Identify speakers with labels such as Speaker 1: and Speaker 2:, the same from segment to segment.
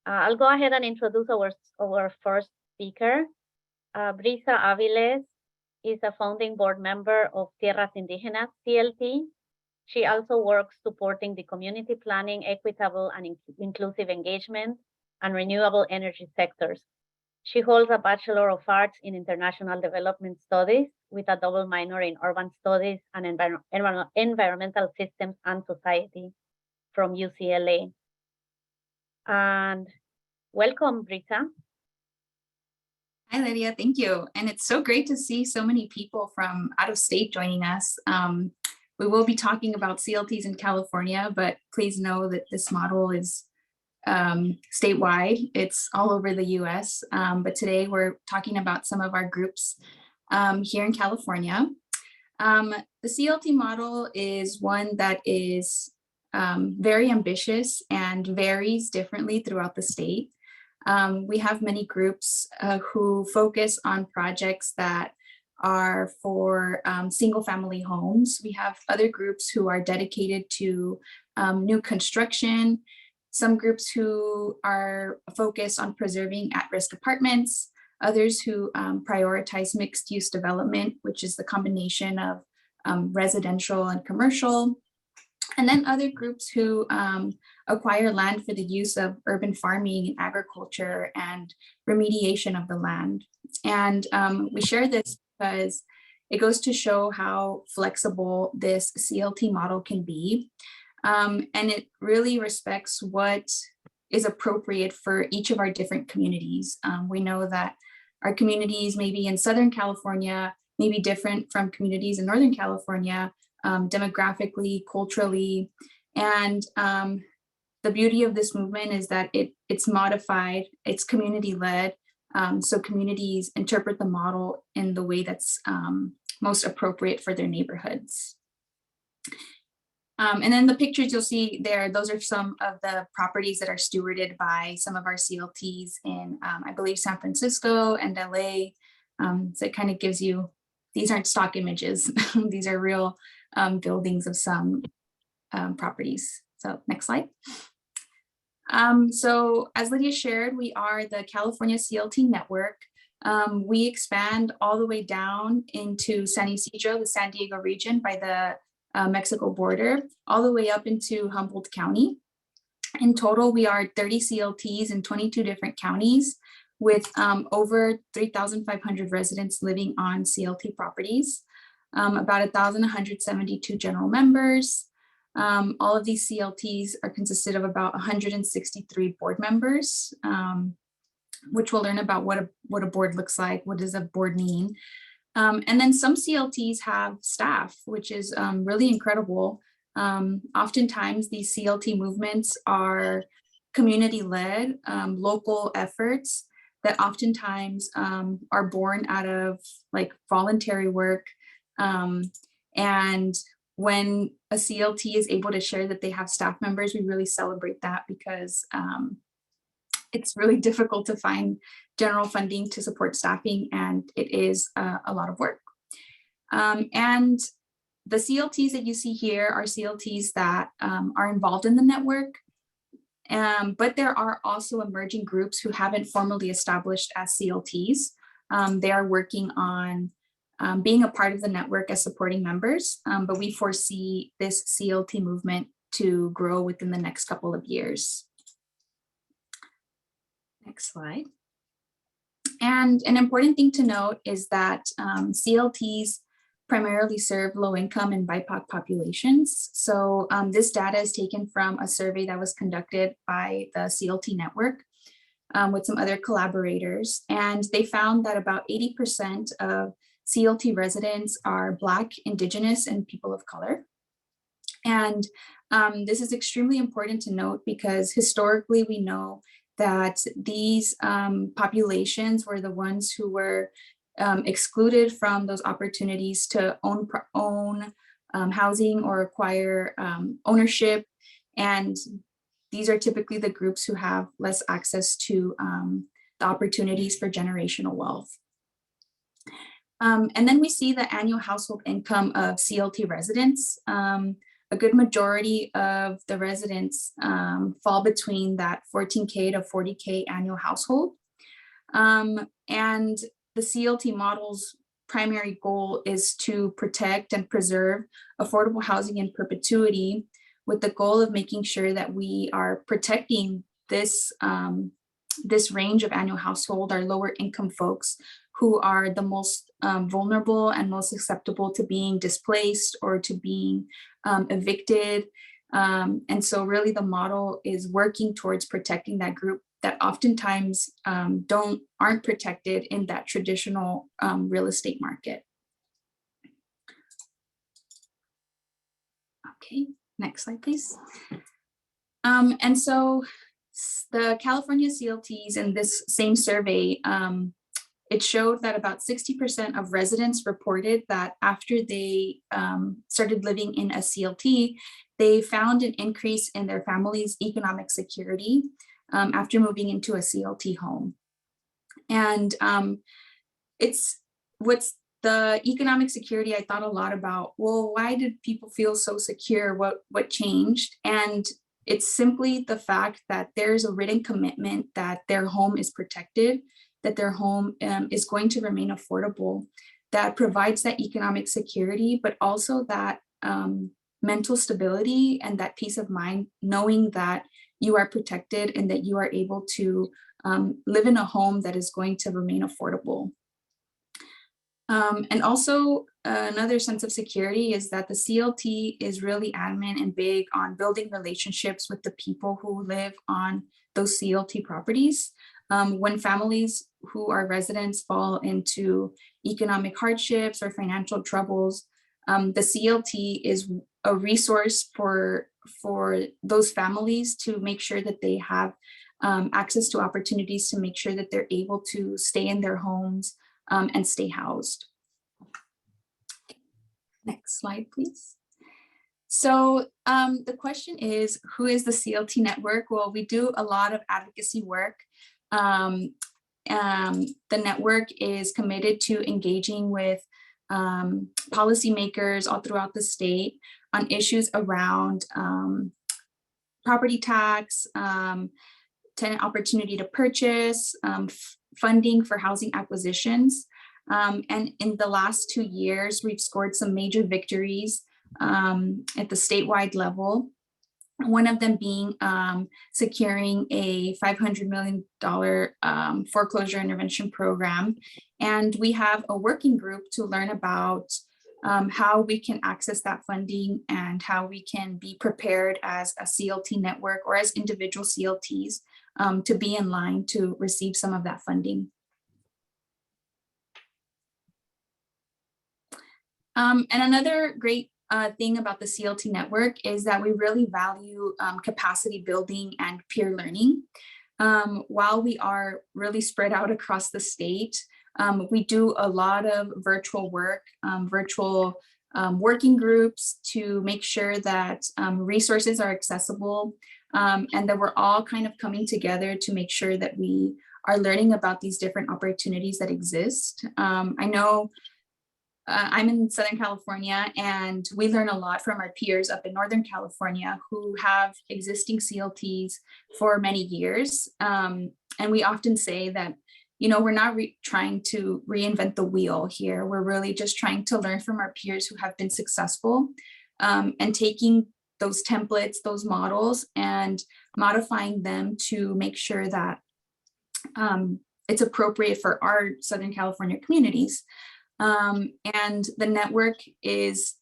Speaker 1: I'll go ahead and introduce our first speaker. Brisa Aviles is a founding board member of Tierras Indígenas, CLT. She also works supporting the community planning, equitable and inclusive engagement, and renewable energy sectors. She holds a Bachelor of Arts in International Development Studies with a double minor in Urban Studies and Environmental Systems and Society from UCLA. And welcome, Brisa.
Speaker 2: Hi, Lydia. Thank you. And it's so great to see so many people from out of state joining us. We will be talking about CLTs in California, but please know that this model is statewide. It's all over the US. But today we're talking about some of our groups here in California. The CLT model is one that is very ambitious and varies differently throughout the state. We have many groups who focus on projects that are for single family homes. We have other groups who are dedicated to new construction, some groups who are focused on preserving at-risk apartments, others who prioritize mixed use development, which is the combination of residential and commercial, and then other groups who acquire land for the use of urban farming, agriculture, and remediation of the land. And we share this because it goes to show how flexible this CLT model can be. And it really respects what is appropriate for each of our different communities. We know that our communities maybe in Southern California may be different from communities in Northern California, demographically, culturally. And the beauty of this movement is that it's modified, it's community-led, so communities interpret the model in the way that's most appropriate for their neighborhoods. And then the pictures you'll see there, those are some of the properties that are stewarded by some of our CLTs in, I believe, San Francisco and LA. So it kind of gives you, these aren't stock images, these are real buildings of some properties. So next slide. So as Lydia shared, we are the California CLT network. We expand all the way down into San Ysidro, the San Diego region by the Mexico border, all the way up into Humboldt County. In total, we are 30 CLTs in 22 different counties with over 3,500 residents living on CLT properties, about 1,172 general members. All of these CLTs are consisted of about 163 board members, which we'll learn about what a board looks like, what does a board mean. And then some CLTs have staff, which is really incredible. Oftentimes these CLT movements are community-led, local efforts that oftentimes are born out of like voluntary work. And when a CLT is able to share that they have staff members, we really celebrate that because it's really difficult to find general funding to support staffing, and it is a lot of work. And the CLTs that you see here are CLTs that are involved in the network, but there are also emerging groups who haven't formally established as CLTs. They are working on being a part of the network as supporting members, but we foresee this CLT movement to grow within the next couple of years. Next slide. And an important thing to note is that CLTs primarily serve low-income and BIPOC populations. So this data is taken from a survey that was conducted by the CLT network with some other collaborators. And they found that about 80% of CLT residents are Black, Indigenous, and people of color. And this is extremely important to note because historically we know that these populations were the ones who were excluded from those opportunities to own housing or acquire ownership. And these are typically the groups who have less access to the opportunities for generational wealth. And then we see the annual household income of CLT residents. a good majority of the residents fall between that 14K to 40K annual household. And the CLT model's primary goal is to protect and preserve affordable housing in perpetuity, with the goal of making sure that we are protecting this, this range of annual household, our lower income folks, who are the most vulnerable and most susceptible to being displaced or to being evicted. And so really the model is working towards protecting that group that oftentimes aren't protected in that traditional real estate market. Okay, next slide, please. And so the California CLTs in this same survey, it showed that about 60% of residents reported that after they started living in a CLT, they found an increase in their family's economic security after moving into a CLT home. And it's what's the economic security I thought a lot about. Well, why did people feel so secure? What changed? And it's simply the fact that there's a written commitment that their home is protected, that their home is going to remain affordable, that provides that economic security, but also that mental stability and that peace of mind, knowing that you are protected and that you are able to live in a home that is going to remain affordable. And also another sense of security is that the CLT is really adamant and big on building relationships with the people who live on those CLT properties. When families who are residents fall into economic hardships or financial troubles, the CLT is a resource for those families to make sure that they have access to opportunities to make sure that they're able to stay in their homes and stay housed. Next slide, please. So the question is, who is the CLT network? Well, we do a lot of advocacy work. The network is committed to engaging with policymakers all throughout the state on issues around property tax, tenant opportunity to purchase, funding for housing acquisitions. And in the last 2 years, we've scored some major victories at the statewide level. One of them being securing a $500 million foreclosure intervention program. And we have a working group to learn about how we can access that funding and how we can be prepared as a CLT network or as individual CLTs to be in line to receive some of that funding. And another great thing about the CLT network is that we really value capacity building and peer learning. While we are really spread out across the state, we do a lot of virtual work, virtual working groups to make sure that resources are accessible and that we're all kind of coming together to make sure that we are learning about these different opportunities that exist. I know I'm in Southern California, and we learn a lot from our peers up in Northern California who have existing CLTs for many years. And we often say that, you know, we're not trying to reinvent the wheel here. We're really just trying to learn from our peers who have been successful and taking those templates, those models, and modifying them to make sure that it's appropriate for our Southern California communities. And the network is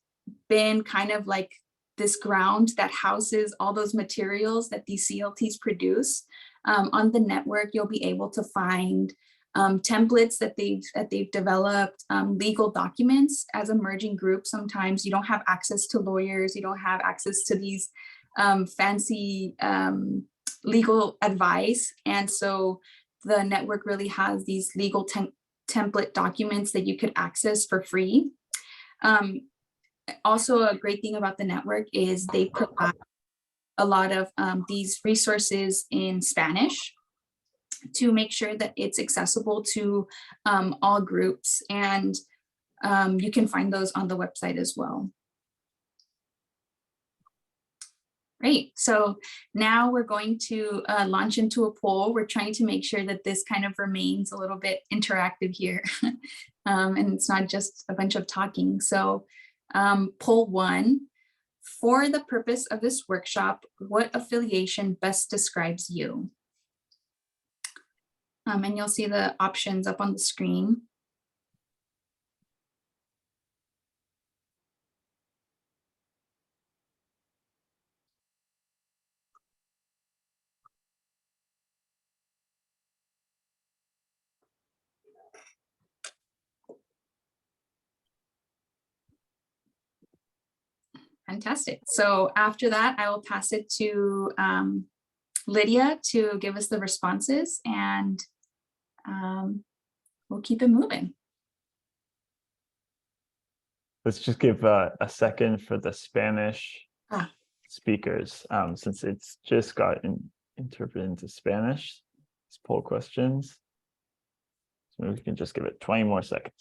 Speaker 2: been kind of like this ground that houses all those materials that these CLTs produce. On the network, you'll be able to find templates that they've developed, legal documents. As a merging group, sometimes you don't have access to lawyers, you don't have access to these fancy legal advice. And so the network really has these legal template documents that you could access for free. Also, a great thing about the network is they provide a lot of these resources in Spanish to make sure that it's accessible to all groups, and you can find those on the website as well. Great. So now we're going to launch into a poll. We're trying to make sure that this kind of remains a little bit interactive here. And it's not just a bunch of talking. So poll 1, for the purpose of this workshop, what affiliation best describes you? And you'll see the options up on the screen. Fantastic. So after that, I will pass it to Lydia to give us the responses, and we'll keep it moving.
Speaker 3: Let's just give a second for the Spanish speakers, since it's just gotten interpreted into Spanish, these poll questions. So we can just give it 20 more seconds.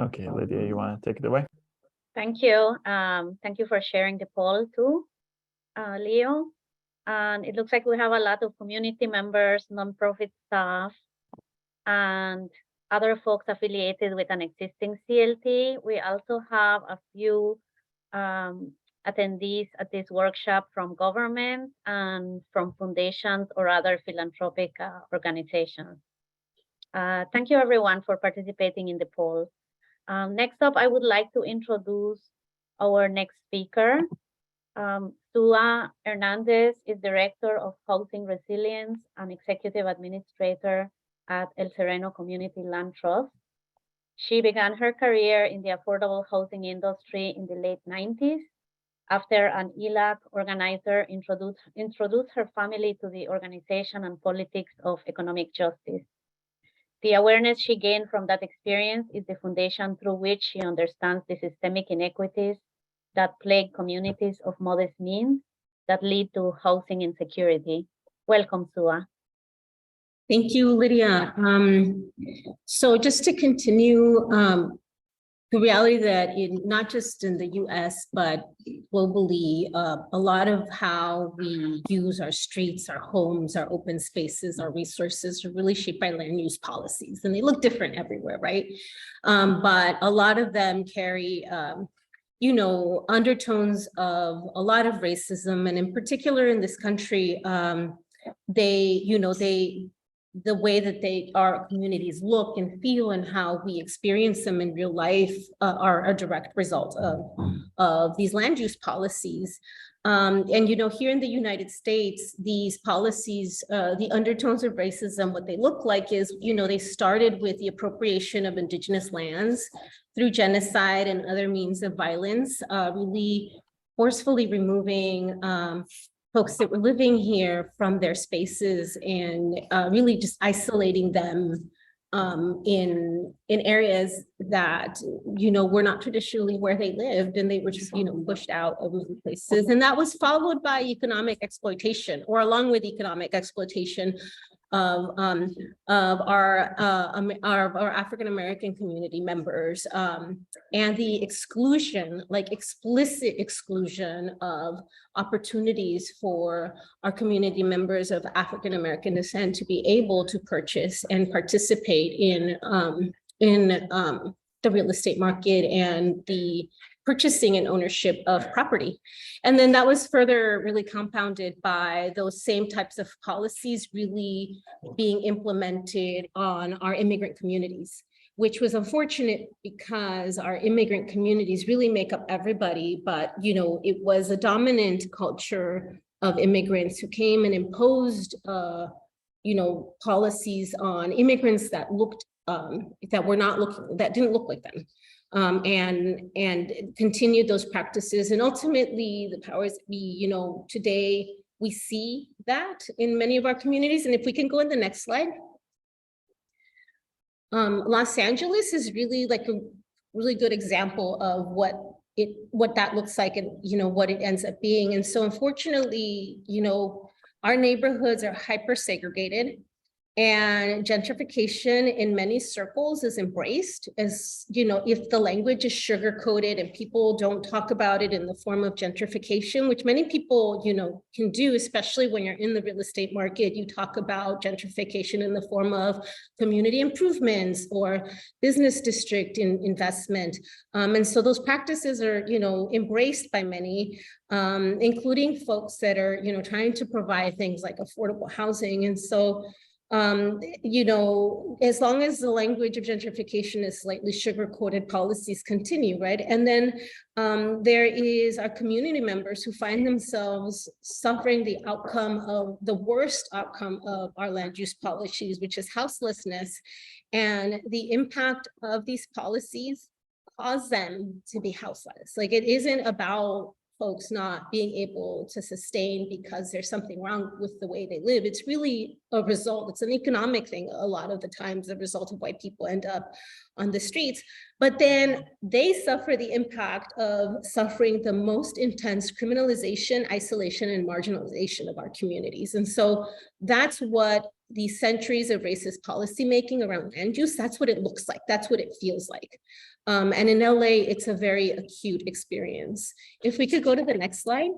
Speaker 3: Okay, Lydia, you want to take it away?
Speaker 1: Thank you. Thank you for sharing the poll too, Leo. And it looks like we have a lot of community members, nonprofit staff, and other folks affiliated with an existing CLT. We also have a few attendees at this workshop from government and from foundations or other philanthropic organizations. Thank you everyone for participating in the poll. Next up, I would like to introduce our next speaker. Sua Hernandez is Director of Housing Resilience and Executive Administrator at El Sereno Community Land Trust. She began her career in the affordable housing industry in the late 90s after an ELAC organizer introduced her family to the organization and politics of economic justice. The awareness she gained from that experience is the foundation through which she understands the systemic inequities that plague communities of modest means that lead to housing insecurity. Welcome, Sua.
Speaker 4: Thank you, Lydia. So just to continue, the reality that not just in the US, but globally, a lot of how we use our streets, our homes, our open spaces, our resources are really shaped by land use policies, and they look different everywhere, right? But a lot of them carry undertones of a lot of racism, and in particular in this country, the way that our communities look and feel and how we experience them in real life are a direct result of these land use policies. And here in the United States, these policies, the undertones of racism, what they look like is, they started with the appropriation of indigenous lands through genocide and other means of violence, really forcefully removing folks that were living here from their spaces and really just isolating them in areas that, were not traditionally where they lived, and they were just, pushed out of many places. And that was followed by economic exploitation, or along with economic exploitation of our African-American community members, and the exclusion, like explicit exclusion of opportunities for our community members of African-American descent to be able to purchase and participate in the real estate market and the purchasing and ownership of property. And then that was further really compounded by those same types of policies really being implemented on our immigrant communities, which was unfortunate because our immigrant communities really make up everybody, but it was a dominant culture of immigrants who came and imposed policies on immigrants that looked that didn't look like them. and continue those practices. And ultimately, the powers that be, you know, today we see that in many of our communities. And if we can go in the next slide. Los Angeles is really like a really good example of what that looks like and, you know, what it ends up being. And so unfortunately, you know, our neighborhoods are hyper segregated, and gentrification in many circles is embraced as, you know, if the language is sugar coated and people don't talk about it in the form of gentrification, which many people, you know, can do, especially when you're in the real estate market. You talk about gentrification in the form of community improvements or business district investment. And so those practices are, you know, embraced by many, including folks that are, you know, trying to provide things like affordable housing. And so, you know, as long as the language of gentrification is slightly sugar-coated, policies continue, right? And then there is our community members who find themselves suffering the outcome of the worst outcome of our land use policies, which is houselessness. And the impact of these policies cause them to be houseless. Like, it isn't about folks not being able to sustain because there's something wrong with the way they live. It's really a result. It's an economic thing a lot of the times, the result of why people end up on the streets. But then they suffer the impact of suffering the most intense criminalization, isolation, and marginalization of our communities. And so that's what these centuries of racist policymaking around land use, that's what it looks like. That's what it feels like. And in LA, it's a very acute experience. If we could go to the next slide.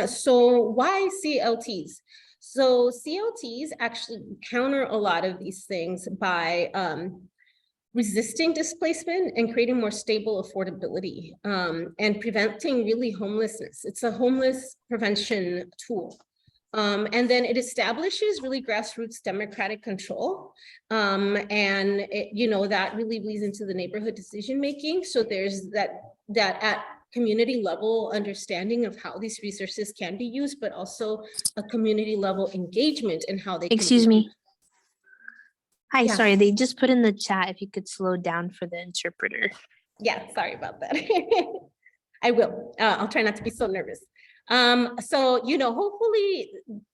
Speaker 4: So why CLTs? So CLTs actually counter a lot of these things by resisting displacement and creating more stable affordability, and preventing really homelessness. It's a homeless prevention tool. And then it establishes really grassroots democratic control. And it, you know, that really leads into the neighborhood decision making. So there's that at community level understanding of how these resources can be used, but also a community level engagement in how they can
Speaker 5: Excuse me. Hi,
Speaker 4: Yeah.
Speaker 5: sorry, they just put in the chat if you could slow down for the interpreter.
Speaker 4: Yeah, sorry about that. I will. I'll try not to be so nervous. So, you know, hopefully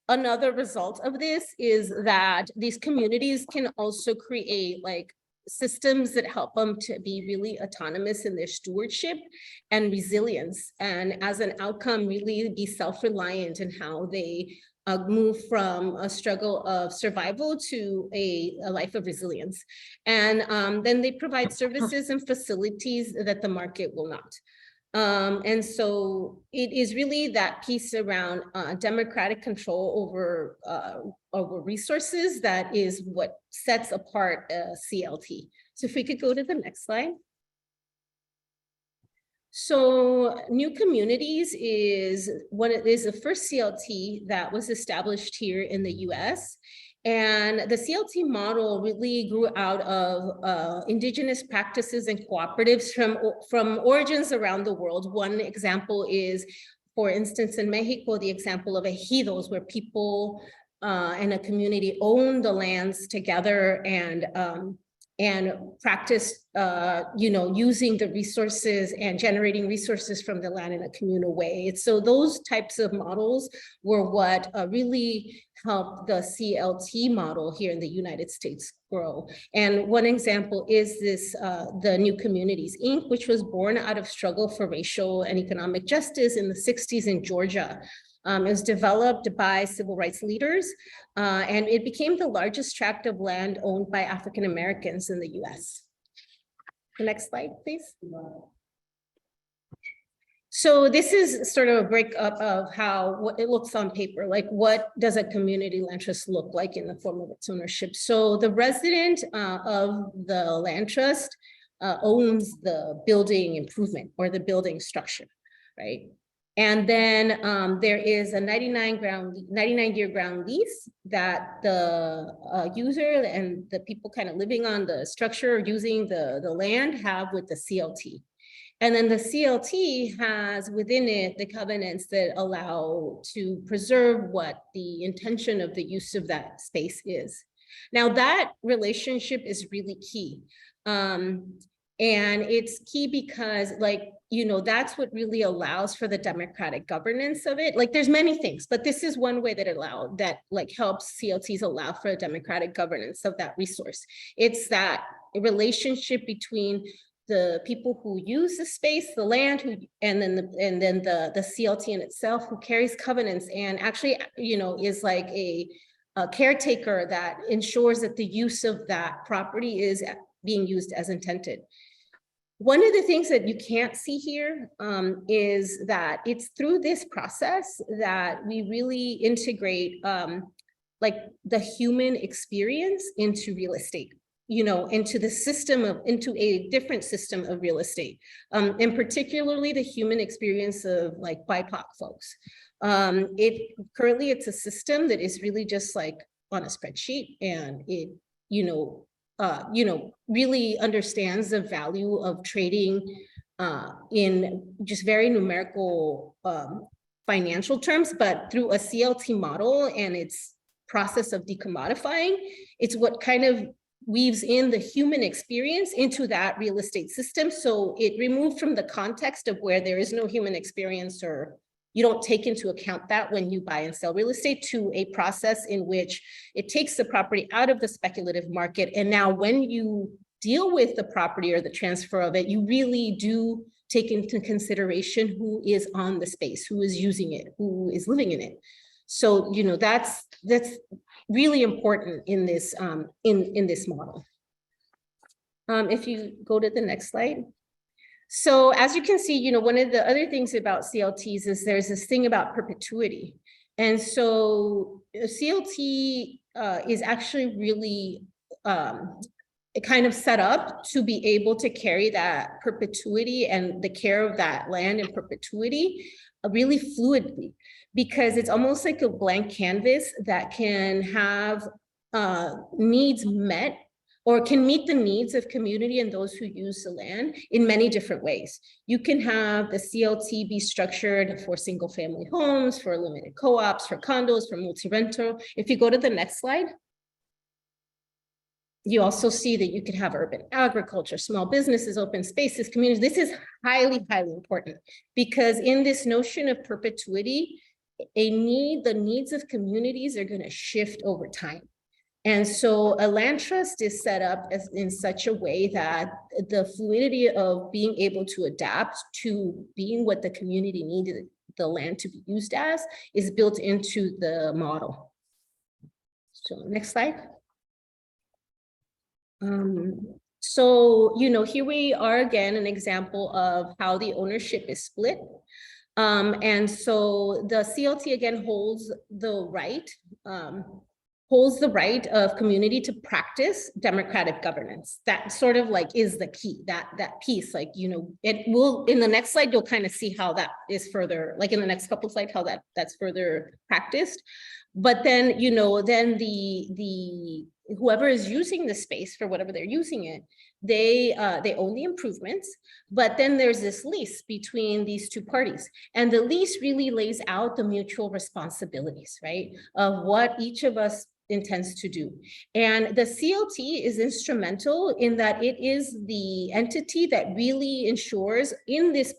Speaker 4: another result of this is that these communities can also create like systems that help them to be really autonomous in their stewardship and resilience. And as an outcome, really be self-reliant in how they move from a struggle of survival to a life of resilience. And then they provide services and facilities that the market will not. And so it is really that piece around democratic control over resources that is what sets apart CLT. So if we could go to the next slide. So New Communities is the first CLT that was established here in the US. And the CLT model really grew out of indigenous practices and cooperatives from origins around the world. One example is, for instance, in Mexico, the example of ejidos, where people in a community own the lands together and practice, you know, using the resources and generating resources from the land in a communal way. So those types of models were what really helped the CLT model here in the United States grow. And one example is this, the New Communities, Inc., which was born out of struggle for racial and economic justice in the 60s in Georgia. It was developed by civil rights leaders, and it became the largest tract of land owned by African Americans in the US. The next slide, please. So this is sort of a breakup of what it looks on paper, like what does a community land trust look like in the form of its ownership. So the resident of the land trust owns the building improvement or the building structure, right? And then there is a 99-year ground lease that the user and the people kind of living on the structure or using the land have with the CLT. And then the CLT has within it the covenants that allow to preserve what the intention of the use of that space is. Now that relationship is really key. And it's key because, like, you know, that's what really allows for the democratic governance of it. Like, there's many things, but this is one way that helps CLTs allow for a democratic governance of that resource. It's that relationship between the people who use the space, the land, and then the CLT in itself, who carries covenants and actually, you know, is like a caretaker that ensures that the use of that property is being used as intended. One of the things that you can't see here is that it's through this process that we really integrate like the human experience into real estate, you know, into a different system of real estate, and particularly the human experience of like BIPOC folks. Currently it's a system that is really just like on a spreadsheet, and it, really understands the value of trading in just very numerical financial terms, but through a CLT model and its process of decommodifying, it's what kind of weaves in the human experience into that real estate system. So it removed from the context of where there is no human experience, or you don't take into account that when you buy and sell real estate, to a process in which it takes the property out of the speculative market. And now when you deal with the property or the transfer of it, you really do take into consideration who is on the space, who is using it, who is living in it. So, you know, that's really important in this in this model. If you go to the next slide. So as you can see, you know, one of the other things about CLTs is there's this thing about perpetuity. And so CLT is actually really kind of set up to be able to carry that perpetuity and the care of that land in perpetuity really fluidly, because it's almost like a blank canvas that can have needs met, or can meet the needs of community and those who use the land in many different ways. You can have the CLT be structured for single family homes, for limited co-ops, for condos, for multi-rental. If you go to the next slide, you also see that you could have urban agriculture, small businesses, open spaces, communities. This is highly, highly important, because in this notion of perpetuity, the needs of communities are going to shift over time. And so a land trust is set up in such a way that the fluidity of being able to adapt to being what the community needed the land to be used as is built into the model. So next slide. So, you know, here we are again, an example of how the ownership is split. And so the CLT again holds the right of community to practice democratic governance. That sort of like is the key, that piece, like, you know, it will, in the next slide, you'll kind of see how that is further, like in the next couple of slides, how that's further practiced. But then, you know, then the whoever is using the space for whatever they're using it, they own the improvements, but then there's this lease between these two parties. And the lease really lays out the mutual responsibilities, right, of what each of us intends to do. And the CLT is instrumental in that it is the entity that really ensures in this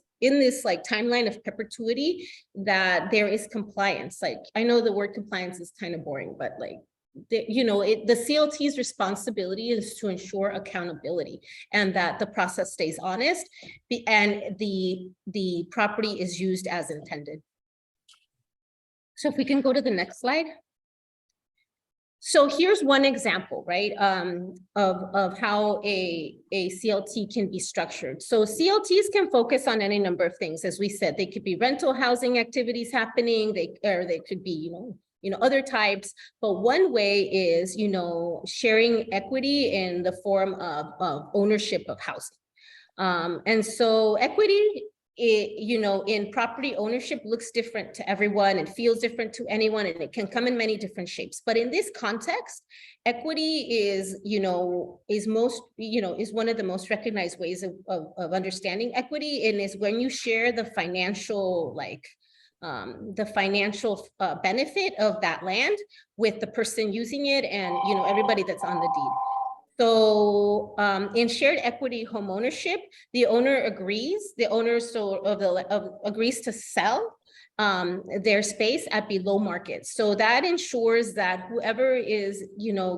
Speaker 4: like timeline of perpetuity that there is compliance. Like, I know the word compliance is kind of boring, but like, the CLT's responsibility is to ensure accountability and that the process stays honest and the property is used as intended. So if we can go to the next slide. So here's one example, right, of how a CLT can be structured. So CLTs can focus on any number of things. As we said, they could be rental housing activities happening, they could be, you know, other types. But one way is, you know, sharing equity in the form of ownership of housing. And so equity, you know, in property ownership looks different to everyone and feels different to anyone, and it can come in many different shapes. But in this context, equity is, you know, is one of the most recognized ways of understanding equity, and is when you share the financial, like, benefit of that land with the person using it and, you know, everybody that's on the deed. So in shared equity homeownership, the owner agrees, agrees to sell their space at below market. So that ensures that whoever is,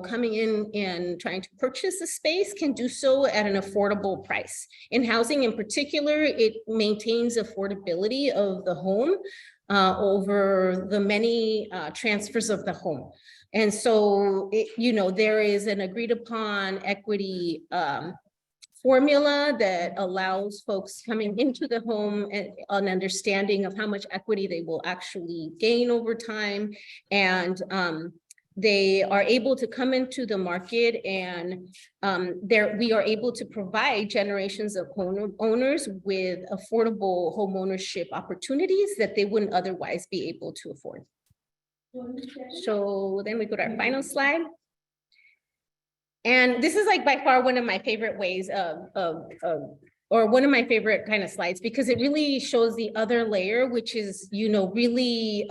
Speaker 4: coming in and trying to purchase a space can do so at an affordable price. In housing in particular, it maintains affordability of the home over the many transfers of the home. And so, there is an agreed upon equity formula that allows folks coming into the home an understanding of how much equity they will actually gain over time. And they are able to come into the market, and we are able to provide generations of owners with affordable home ownership opportunities that they wouldn't otherwise be able to afford. So then we go to our final slide. And this is like by far one of my favorite ways or one of my favorite kind of slides, because it really shows the other layer, which is, really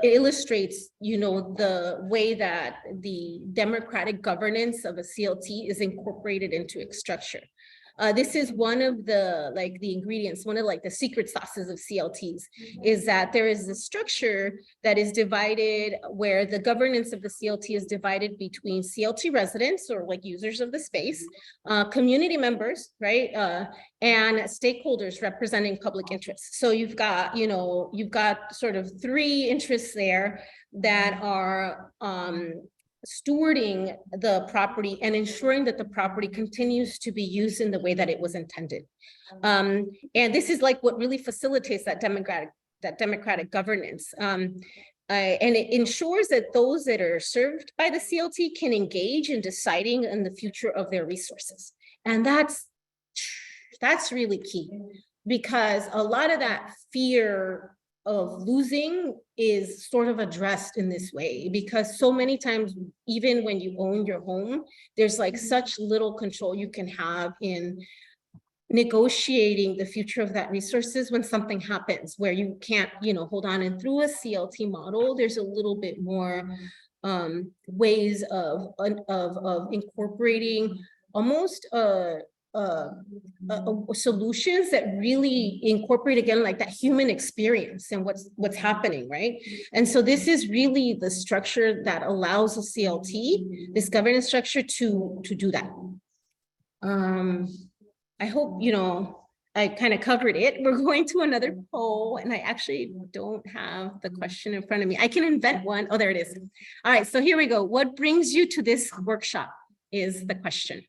Speaker 4: illustrates, the way that the democratic governance of a CLT is incorporated into its structure. This is one of the ingredients, one of the secret sauces of CLTs, is that there is a structure that is divided where the governance of the CLT is divided between CLT residents or users of the space, community members, right? And stakeholders representing public interests. So you've got sort of three interests there that are stewarding the property and ensuring that the property continues to be used in the way that it was intended. And this is what really facilitates that democratic governance. And it ensures that those that are served by the CLT can engage in deciding on the future of their resources. And that's really key, because a lot of that fear of losing is sort of addressed in this way, because so many times, even when you own your home, there's such little control you can have in negotiating the future of that resources when something happens where you can't, hold on. And through a CLT model, there's a little bit more ways of incorporating almost solutions that really incorporate, again, that human experience and what's happening, right? And so this is really the structure that allows a CLT, this governance structure, to do that. I hope, I kind of covered it. We're going to another poll, and I actually don't have the question in front of me. I can invent one. Oh, there it is. All right, so here we go. What brings you to this workshop is the question.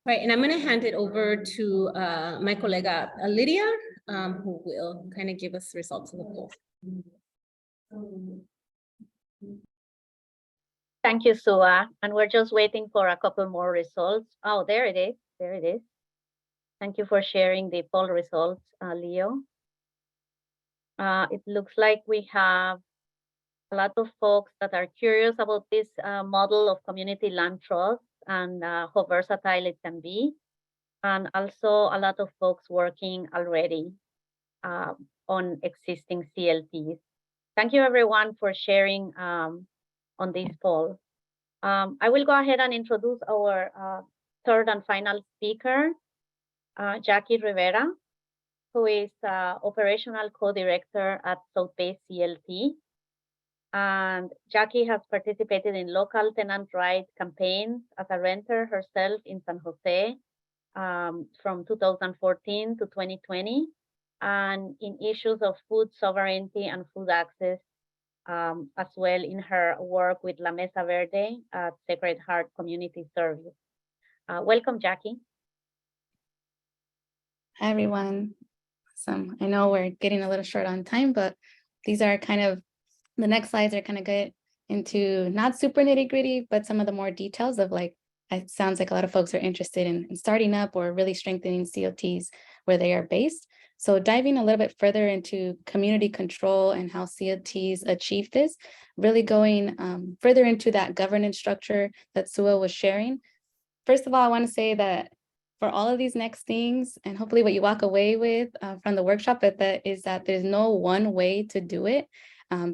Speaker 4: Right, and I'm going to hand it over to my colega Lydia, who will kind of give us the results of the poll.
Speaker 1: Thank you, Sua. And we're just waiting for a couple more results. Oh, there it is. There it is. Thank you for sharing the poll results, Leo. It looks like we have a lot of folks that are curious about this model of community land trust and how versatile it can be. And also a lot of folks working already on existing CLTs. Thank you, everyone, for sharing on this poll. I will go ahead and introduce our third and final speaker, Jackie Rivera, who is operational co-director at South Bay CLT. And Jackie has participated in local tenant right campaigns as a renter herself in San Jose from 2014 to 2020, and in issues of food sovereignty and food access, as well in her work with La Mesa Verde at Sacred Heart Community Service. Welcome, Jackie.
Speaker 6: Hi, everyone. Awesome. I know we're getting a little short on time, but these are kind of, the next slides are kind of get into not super nitty gritty, but some of the more details of it sounds like a lot of folks are interested in starting up or really strengthening CLTs where they are based. So diving a little bit further into community control and how CLTs achieve this, really going further into that governance structure that Sua was sharing. First of all, I want to say that for all of these next things, and hopefully what you walk away with from the workshop is that there's no one way to do it.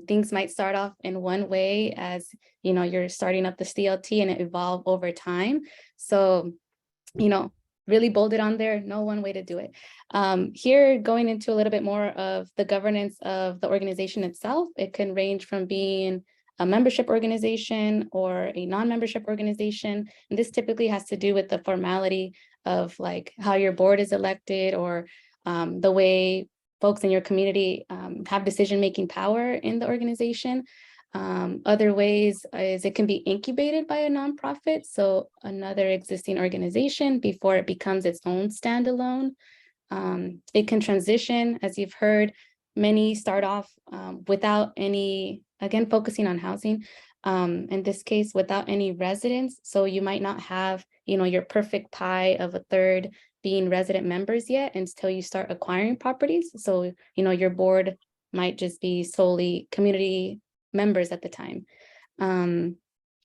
Speaker 6: Things might start off in one way as, you know, you're starting up the CLT and it evolve over time. So, you know, really bold it on there, no one way to do it. Here, going into a little bit more of the governance of the organization itself, it can range from being a membership organization or a non-membership organization. And this typically has to do with the formality of like how your board is elected or the way folks in your community have decision-making power in the organization. Other ways is it can be incubated by a nonprofit, so another existing organization before it becomes its own standalone. It can transition, as you've heard, many start off without any, again, focusing on housing, in this case, without any residents. So you might not have, you know, your perfect pie of a third being resident members yet until you start acquiring properties. So, you know, your board might just be solely community members at the time. And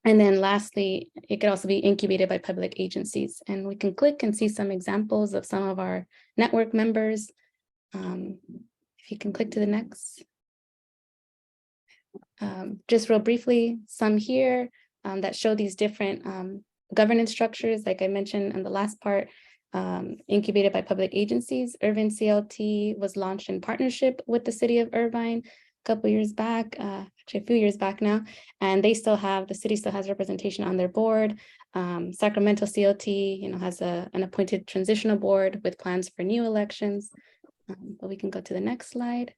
Speaker 6: then lastly, it could also be incubated by public agencies. And we can click and see some examples of some of our network members. If you can click to the next. Just real briefly, some here that show these different governance structures, like I mentioned in the last part, incubated by public agencies. Irvine CLT was launched in partnership with the city of Irvine a couple years back, actually a few years back now, and they still have, the city still has representation on their board. Sacramento CLT, you know, has an appointed transitional board with plans for new elections. But we can go to the next slide.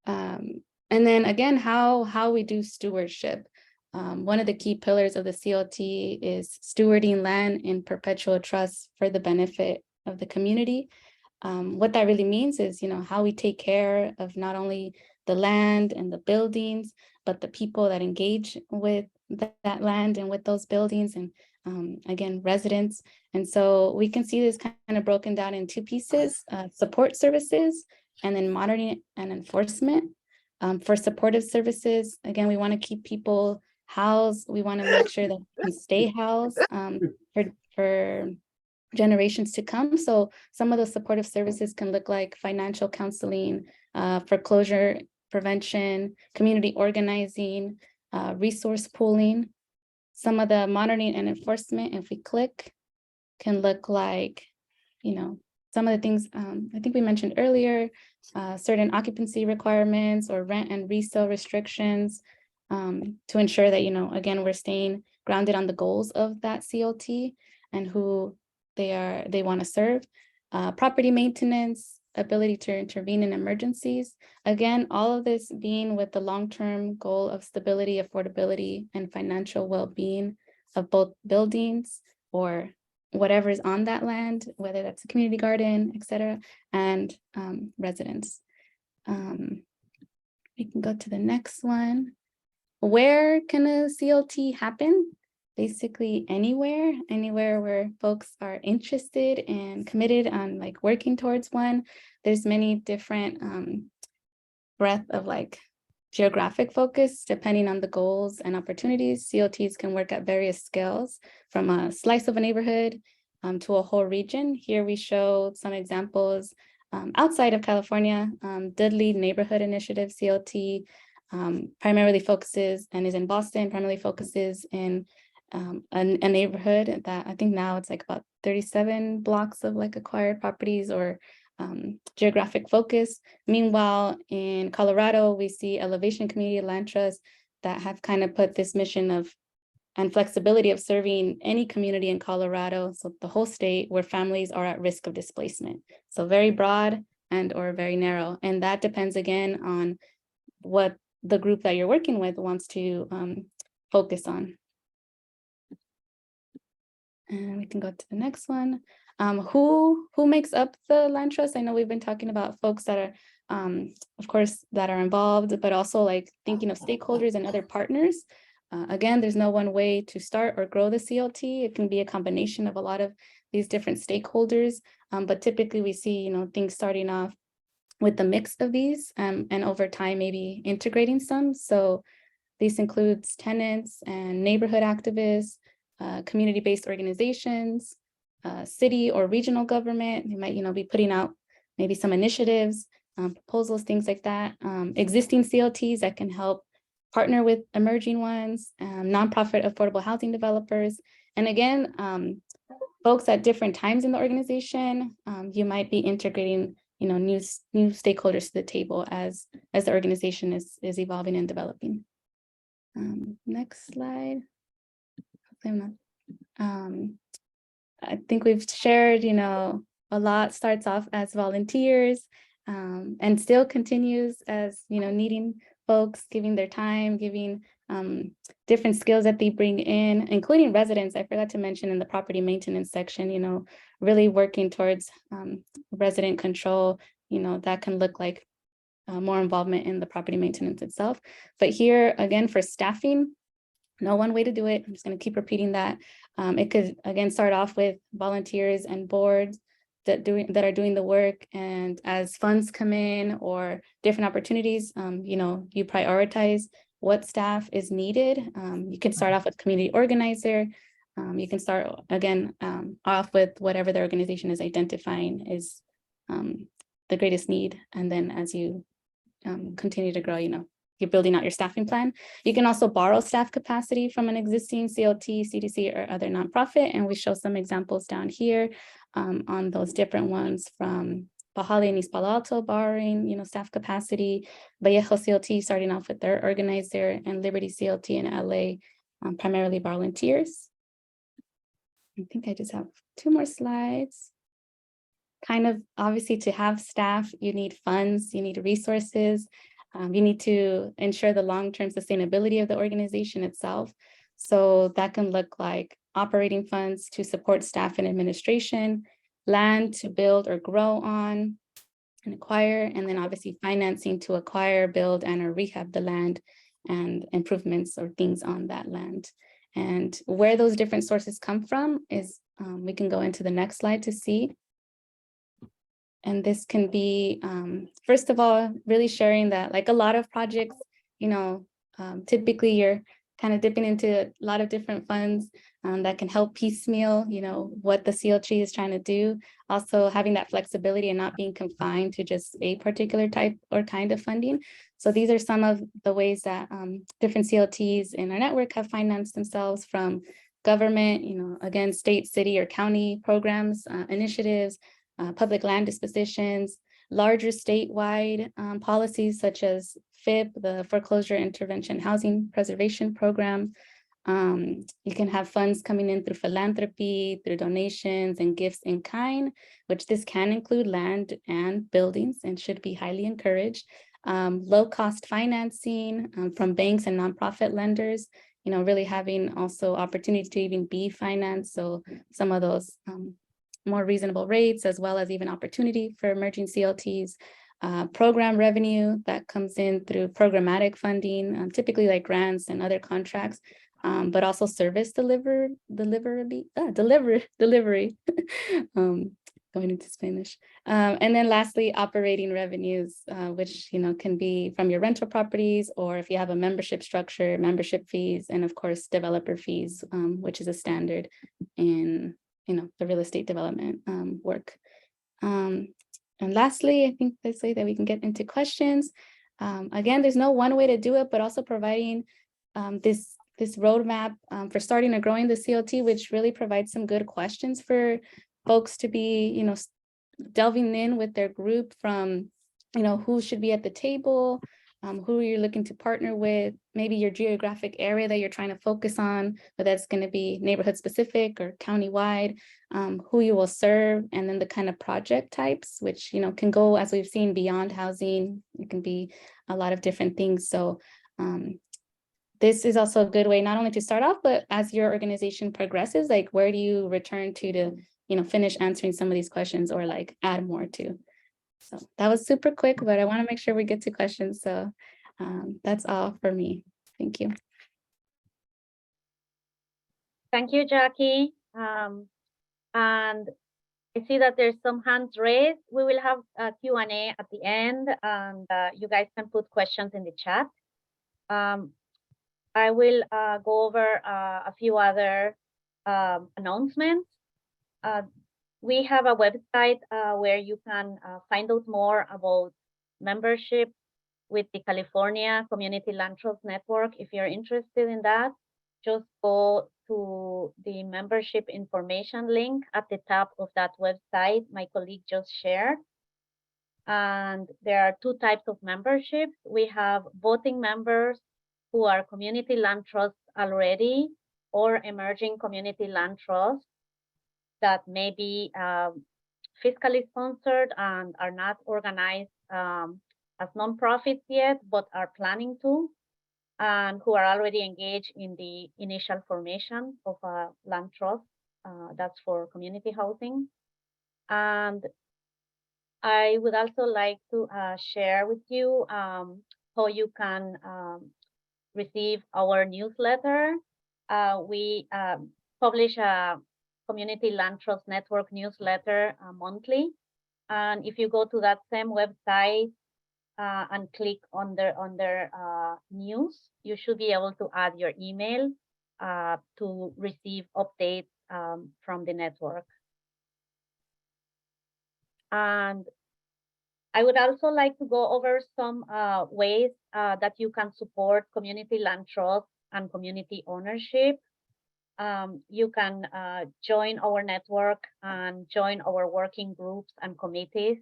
Speaker 6: And then again, how we do stewardship. One of the key pillars of the CLT is stewarding land in perpetual trust for the benefit of the community. What that really means is, you know, how we take care of not only the land and the buildings, but the people that engage with that land and with those buildings, and again, residents. And so we can see this kind of broken down in two pieces, support services and then monitoring and enforcement. For supportive services, again, we want to keep people housed. We want to make sure that they can stay housed for generations to come. So some of those supportive services can look like financial counseling, foreclosure prevention, community organizing, resource pooling. Some of the monitoring and enforcement, if we click, can look like, you know, some of the things I think we mentioned earlier, certain occupancy requirements or rent and resale restrictions to ensure that, you know, again, we're staying grounded on the goals of that CLT and who they want to serve. Property maintenance, ability to intervene in emergencies. Again, all of this being with the long-term goal of stability, affordability, and financial well-being of both buildings or whatever is on that land, whether that's a community garden, et cetera, and residents. We can go to the next one. Where can a CLT happen? Basically anywhere where folks are interested and committed on like working towards one. There's many different breadth of like geographic focus depending on the goals and opportunities. CLTs can work at various scales, from a slice of a neighborhood to a whole region. Here we show some examples outside of California. Dudley Neighborhood Initiative CLT primarily focuses and is in Boston, primarily focuses in a neighborhood that I think now it's like about 37 blocks of like acquired properties or geographic focus. Meanwhile, in Colorado, we see Elevation Community Land Trust that have kind of put this mission of and flexibility of serving any community in Colorado, so the whole state, where families are at risk of displacement. So very broad and or very narrow. And that depends again on what the group that you're working with wants to focus on. And we can go to the next one. Who makes up the land trust? I know we've been talking about folks that are, of course, that are involved, but also like thinking of stakeholders and other partners. Again, there's no one way to start or grow the CLT. It can be a combination of a lot of these different stakeholders, but typically we see, things starting off with the mix of these, and over time maybe integrating some. So this includes tenants and neighborhood activists, community-based organizations, city or regional government. They might, be putting out maybe some initiatives, proposals, things like that. Existing CLTs that can help partner with emerging ones, nonprofit affordable housing developers. And again, folks at different times in the organization, you might be integrating, new stakeholders to the table as the organization is evolving and developing. Next slide. I think we've shared, a lot starts off as volunteers, and still continues as, needing folks, giving their time, giving different skills that they bring in, including residents. I forgot to mention in the property maintenance section, really working towards resident control, that can look like more involvement in the property maintenance itself. But here again, for staffing, no one way to do it. I'm just going to keep repeating that. It could again start off with volunteers and boards that are doing the work, and as funds come in or different opportunities, you prioritize what staff is needed. You can start off with community organizer. You can start again off with whatever the organization is identifying is the greatest need, and then as you continue to grow, you're building out your staffing plan. You can also borrow staff capacity from an existing CLT, CDC, or other nonprofit, and we show some examples down here on those different ones, from Bajali and East Palo Alto borrowing, staff capacity, Vallejo CLT starting off with their organizer, and Liberty CLT in LA, primarily volunteers. I think I just have 2 more slides. Kind of obviously, to have staff, you need funds, you need resources. You need to ensure the long-term sustainability of the organization itself. So that can look like operating funds to support staff and administration, land to build or grow on and acquire, and then obviously financing to acquire, build, and or rehab the land and improvements or things on that land. And where those different sources come from is, we can go into the next slide to see. And this can be, first of all, really sharing that, like a lot of projects, typically you're kind of dipping into a lot of different funds that can help piecemeal, what the CLT is trying to do. Also having that flexibility and not being confined to just a particular type or kind of funding. So these are some of the ways that different CLTs in our network have financed themselves, from government, again, state, city, or county programs, initiatives, public land dispositions, larger statewide policies such as FIP, the Foreclosure Intervention Housing Preservation Program. You can have funds coming in through philanthropy, through donations and gifts in kind, which this can include land and buildings and should be highly encouraged. Low cost financing from banks and nonprofit lenders, really having also opportunities to even be financed. So some of those more reasonable rates, as well as even opportunity for emerging CLTs, program revenue that comes in through programmatic funding, typically like grants and other contracts, but also service delivery, going into Spanish. And then lastly, operating revenues, which can be from your rental properties, or if you have a membership structure, membership fees, and of course, developer fees, which is a standard in the real estate development work. And lastly, I think this way that we can get into questions. Again, there's no one way to do it, but also providing this roadmap for starting or growing the CLT, which really provides some good questions for folks to be, delving in with their group, from, who should be at the table, who you're looking to partner with, maybe your geographic area that you're trying to focus on, whether that's going to be neighborhood specific or countywide, who you will serve, and then the kind of project types, which, can go, as we've seen, beyond housing. It can be a lot of different things. So this is also a good way not only to start off, but as your organization progresses, like where do you return to finish answering some of these questions, or like add more to. So that was super quick, but I want to make sure we get to questions. So that's all for me. Thank you.
Speaker 1: Thank you, Jackie. And I see that there's some hands raised. We will have a Q&A at the end, and you guys can put questions in the chat. I will go over a few other announcements. We have a website where you can find out more about membership with the California Community Land Trust Network. If you're interested in that, just go to the membership information link at the top of that website my colleague just shared. And there are two types of memberships. We have voting members who are community land trusts already, or emerging community land trusts that may be fiscally sponsored and are not organized as nonprofits yet, but are planning to, and who are already engaged in the initial formation of a land trust. That's for community housing. And I would also like to share with you how you can receive our newsletter. We publish a Community Land Trust Network newsletter monthly. And if you go to that same website and click on their news, you should be able to add your email to receive updates from the network. And I would also like to go over some ways that you can support community land trust and community ownership. You can join our network and join our working groups and committees.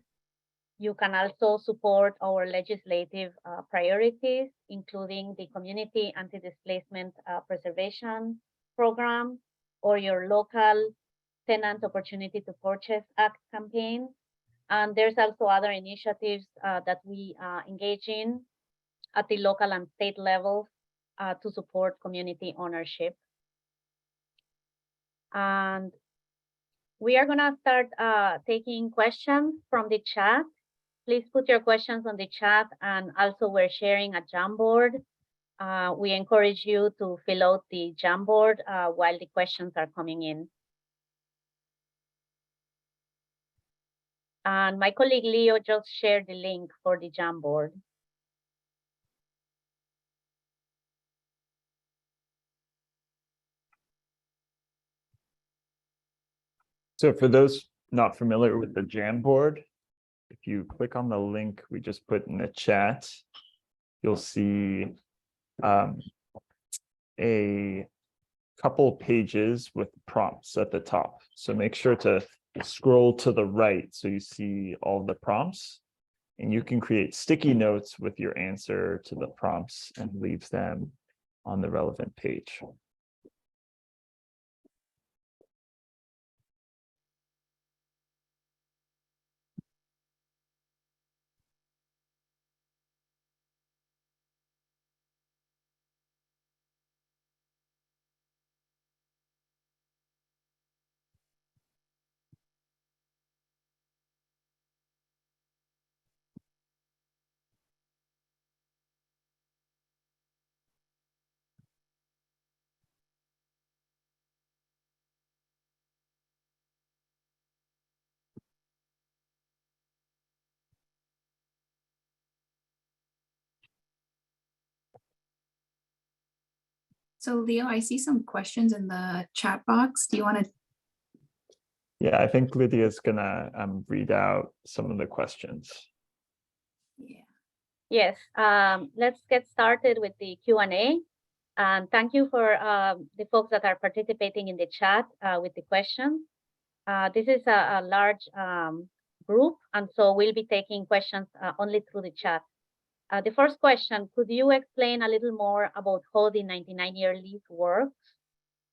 Speaker 1: You can also support our legislative priorities, including the Community Anti-Displacement Preservation Program or your local Tenant Opportunity to Purchase Act campaign. And there's also other initiatives that we engage in at the local and state levels to support community ownership. And we are gonna start taking questions from the chat. Please put your questions on the chat, and also we're sharing a Jamboard. We encourage you to fill out the Jamboard while the questions are coming in. And my colleague Leo just shared the link for the Jamboard.
Speaker 3: So for those not familiar with the Jamboard, if you click on the link we just put in the chat, you'll see a couple pages with prompts at the top. So make sure to scroll to the right so you see all the prompts, and you can create sticky notes with your answer to the prompts and leave them on the relevant page.
Speaker 2: So Leo, I see some questions in the chat box. Do you want to?
Speaker 3: Yeah, I think Lydia's gonna read out some of the questions.
Speaker 2: Yeah.
Speaker 1: Yes, let's get started with the Q&A. And thank you for the folks that are participating in the chat with the questions. This is a large group, and so we'll be taking questions only through the chat. The first question, could you explain a little more about how the 99-year lease works?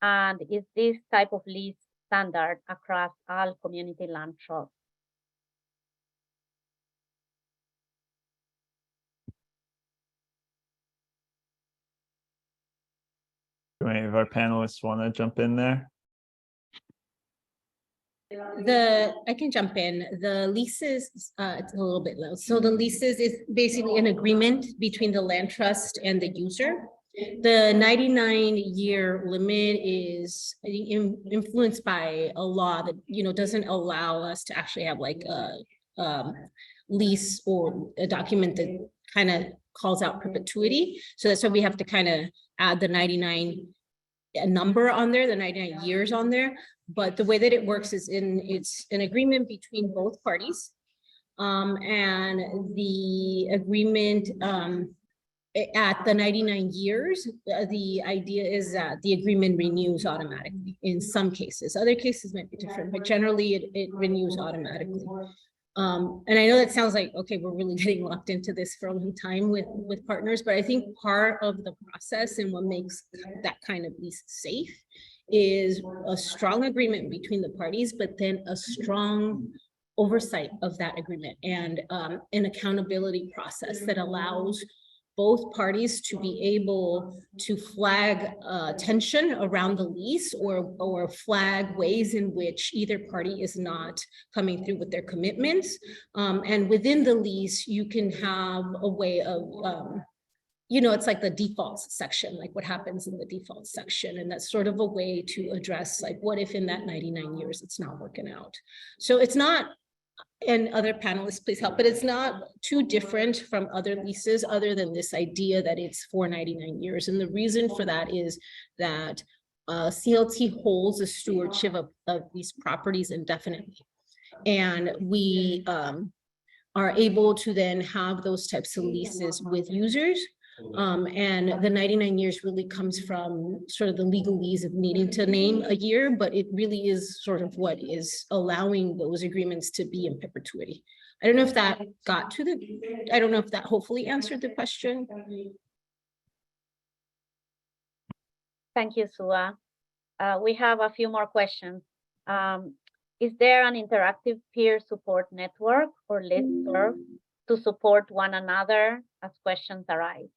Speaker 1: And is this type of lease standard across all community land trusts?
Speaker 3: Do any of our panelists want to jump in there?
Speaker 4: I can jump in. The leases, it's a little bit low. So the leases is basically an agreement between the land trust and the user. The 99-year limit is, I think, influenced by a law that, doesn't allow us to actually have like a lease or a document that kind of calls out perpetuity. So that's why we have to kind of add the 99 number on there, the 99 years on there. But the way that it works is it's an agreement between both parties. And the agreement, at the 99 years, the idea is that the agreement renews automatically in some cases. Other cases might be different, but generally it renews automatically. And I know that sounds like, okay, we're really getting locked into this for a long time with partners, but I think part of the process and what makes that kind of lease safe is a strong agreement between the parties, but then a strong oversight of that agreement and an accountability process that allows both parties to be able to flag tension around the lease or flag ways in which either party is not coming through with their commitments. And within the lease, you can have a way of, it's like the defaults section, like what happens in the default section. And that's sort of a way to address like, what if in that 99 years, it's not working out? So it's not, and other panelists, please help, but it's not too different from other leases other than this idea that it's for 99 years. And the reason for that is that CLT holds a stewardship of these properties indefinitely. And we are able to then have those types of leases with users. And the 99 years really comes from sort of the legalese of needing to name a year, but it really is sort of what is allowing those agreements to be in perpetuity. I don't know if that got to I don't know if that hopefully answered the question.
Speaker 1: Thank you, Sua. We have a few more questions. Is there an interactive peer support network or listserv to support one another as questions arise?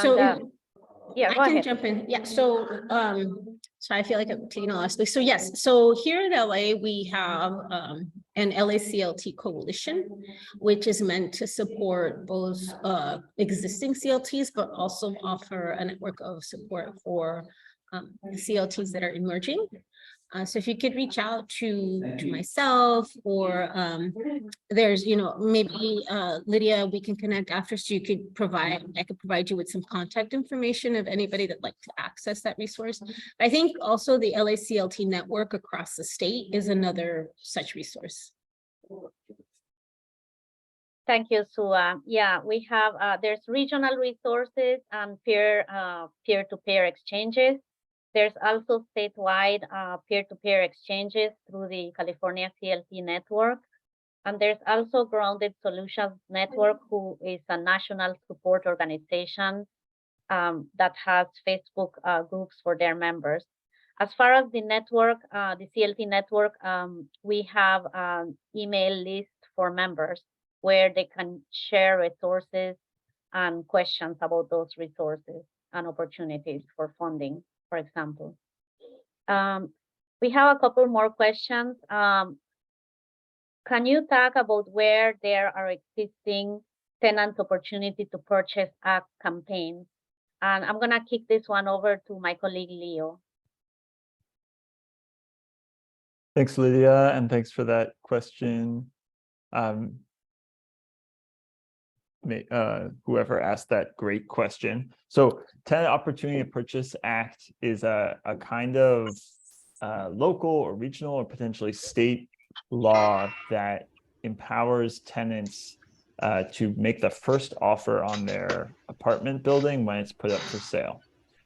Speaker 4: So
Speaker 1: yeah,
Speaker 4: I
Speaker 1: go
Speaker 4: can
Speaker 1: ahead.
Speaker 4: jump in. Yeah, so I feel like I'm taking a lot of space. So yes, so here in LA, we have an LA CLT coalition, which is meant to support both existing CLTs, but also offer a network of support for CLTs that are emerging. So if you could reach out to myself or there's, maybe Lydia, we can connect after so I could provide you with some contact information of anybody that'd like to access that resource. I think also the LA CLT network across the state is another such resource.
Speaker 1: Thank you, Sua. Yeah, we have, there's regional resources and peer-to-peer exchanges. There's also statewide peer-to-peer exchanges through the California CLT network. And there's also Grounded Solutions Network, who is a national support organization that has Facebook groups for their members. As far as the network, the CLT network, we have an email list for members where they can share resources and questions about those resources and opportunities for funding, for example. We have a couple more questions. Can you talk about where there are existing tenant opportunity to purchase act campaigns? And I'm gonna kick this one over to my colleague, Leo.
Speaker 3: Thanks, Lydia, and thanks for that question. Whoever asked that great question. So Tenant Opportunity to Purchase Act is a kind of local or regional or potentially state law that empowers tenants to make the first offer on their apartment building when it's put up for sale.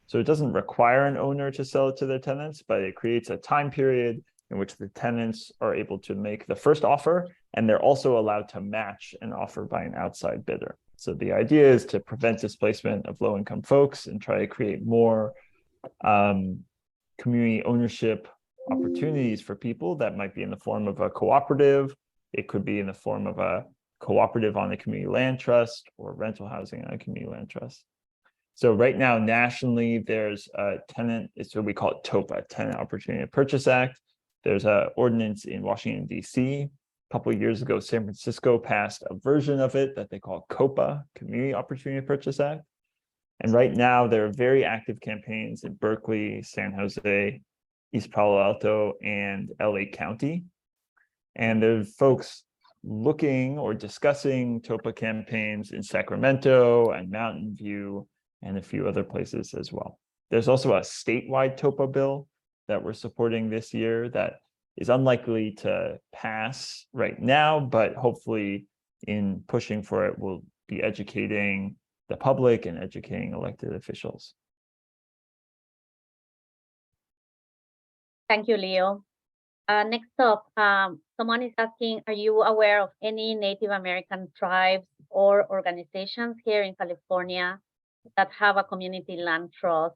Speaker 3: So it doesn't require an owner to sell it to their tenants, but it creates a time period in which the tenants are able to make the first offer, and they're also allowed to match an offer by an outside bidder. So the idea is to prevent displacement of low-income folks and try to create more community ownership opportunities for people. That might be in the form of a cooperative. It could be in the form of a cooperative on a community land trust or rental housing on a community land trust. So right now, nationally, there's a tenant, it's what we call it TOPA, Tenant Opportunity to Purchase Act. There's an ordinance in Washington, D.C. A couple of years ago, San Francisco passed a version of it that they call COPA, Community Opportunity Purchase Act. And right now, there are very active campaigns in Berkeley, San Jose, East Palo Alto, and LA County. And there's folks looking or discussing TOPA campaigns in Sacramento and Mountain View and a few other places as well. There's also a statewide TOPA bill that we're supporting this year that is unlikely to pass right now, but hopefully in pushing for it, we'll be educating the public and educating elected officials.
Speaker 1: Thank you, Leo. Next up, someone is asking, are you aware of any Native American tribes or organizations here in California that have a community land trust?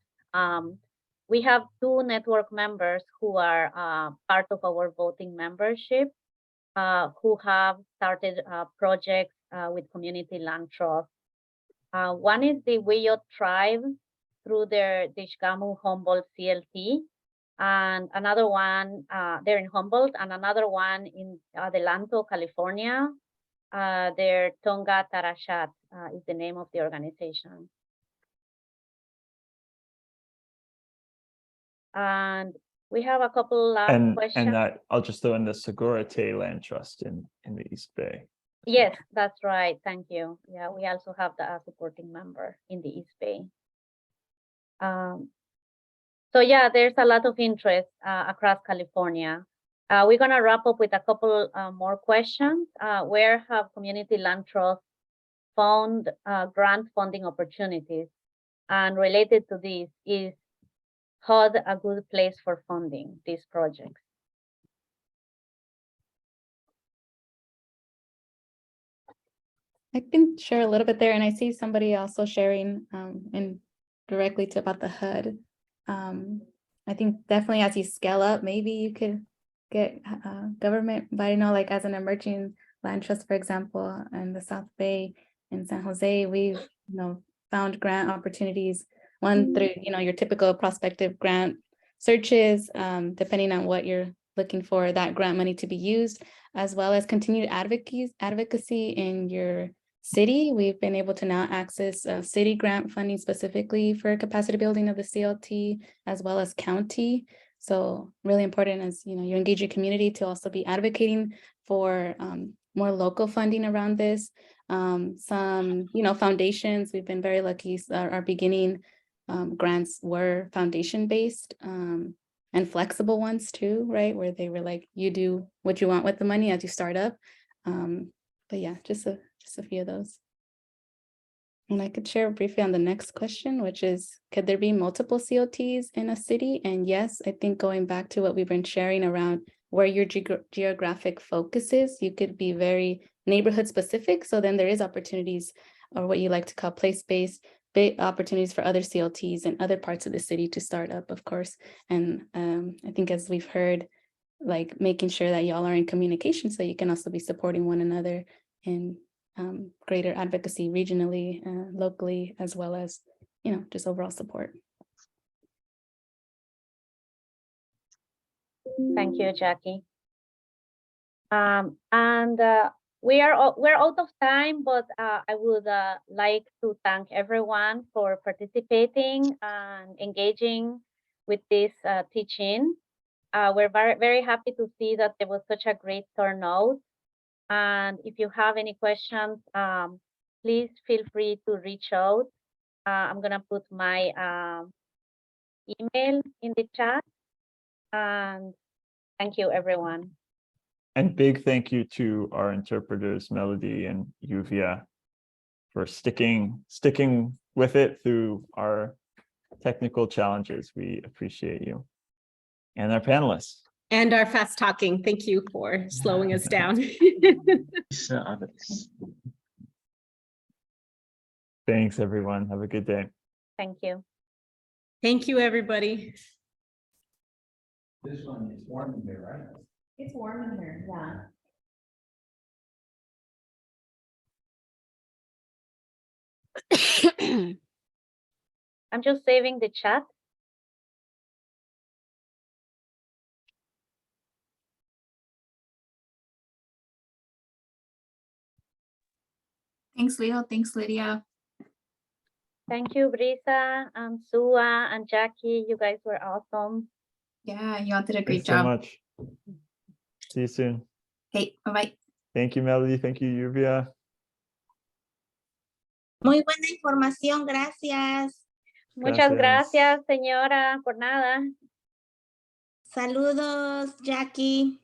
Speaker 1: We have 2 network members who are part of our voting membership who have started projects with community land trust. One is the Wiyot tribe through their Dishgamu Humboldt CLT, and another one, they're in Humboldt, and another one in Adelanto, California. Their Tonga Tarashat is the name of the organization. And we have a couple last questions.
Speaker 3: And that I'll just throw in the Segura Te Land Trust in the East Bay.
Speaker 1: Yes, that's right. Thank you. Yeah, we also have the supporting member in the East Bay. So yeah, there's a lot of interest across California. We're gonna wrap up with a couple more questions. Where have community land trusts found grant funding opportunities? And related to this, is HUD a good place for funding these projects?
Speaker 6: I can share a little bit there, and I see somebody also sharing and directly to about the HUD. I think definitely as you scale up, maybe you could get government, but I know like as an emerging land trust, for example, in the South Bay in San Jose, we've found grant opportunities, one through your typical prospective grant searches, depending on what you're looking for that grant money to be used, as well as continued advocacy in your city. We've been able to now access city grant funding specifically for capacity building of the CLT, as well as county. So really important as you engage your community to also be advocating for more local funding around this. Some foundations, we've been very lucky. Our beginning grants were foundation based and flexible ones too, right? Where they were like, you do what you want with the money as you start up. But yeah, just a few of those. And I could share briefly on the next question, which is, could there be multiple CLTs in a city? And yes, I think going back to what we've been sharing around where your geographic focus is, you could be very neighborhood specific. So then there is opportunities, or what you like to call place-based, big opportunities for other CLTs and other parts of the city to start up, of course. And I think as we've heard, like making sure that y'all are in communication so you can also be supporting one another in greater advocacy regionally, locally, as well as, just overall support.
Speaker 1: Thank you, Jackie. We're out of time, but I would like to thank everyone for participating and engaging with this teaching. We're very, very happy to see that there was such a great turnout. And if you have any questions, please feel free to reach out. I'm gonna put my email in the chat. And thank you, everyone.
Speaker 3: And big thank you to our interpreters, Melody and Yuvia, for sticking with it through our technical challenges. We appreciate you. And our panelists.
Speaker 4: And our fast talking. Thank you for slowing us down.
Speaker 3: Thanks, everyone. Have a good day.
Speaker 1: Thank you.
Speaker 4: Thank you, everybody.
Speaker 7: This one is warm in here, right?
Speaker 4: It's warm in here, yeah.
Speaker 1: I'm just saving the chat.
Speaker 2: Thanks, Leo. Thanks, Lydia.
Speaker 1: Thank you, Brisa, Sua, and Jackie. You guys were awesome.
Speaker 2: Yeah, you all did a great
Speaker 3: Thanks so
Speaker 2: job.
Speaker 3: much. See you soon.
Speaker 2: Okay, bye-bye.
Speaker 3: Thank you, Melody. Thank you, Yuvia.
Speaker 8: Muy buena información, gracias.
Speaker 1: Muchas
Speaker 3: Gracias.
Speaker 1: gracias, señora, por nada.
Speaker 8: Saludos, Jackie.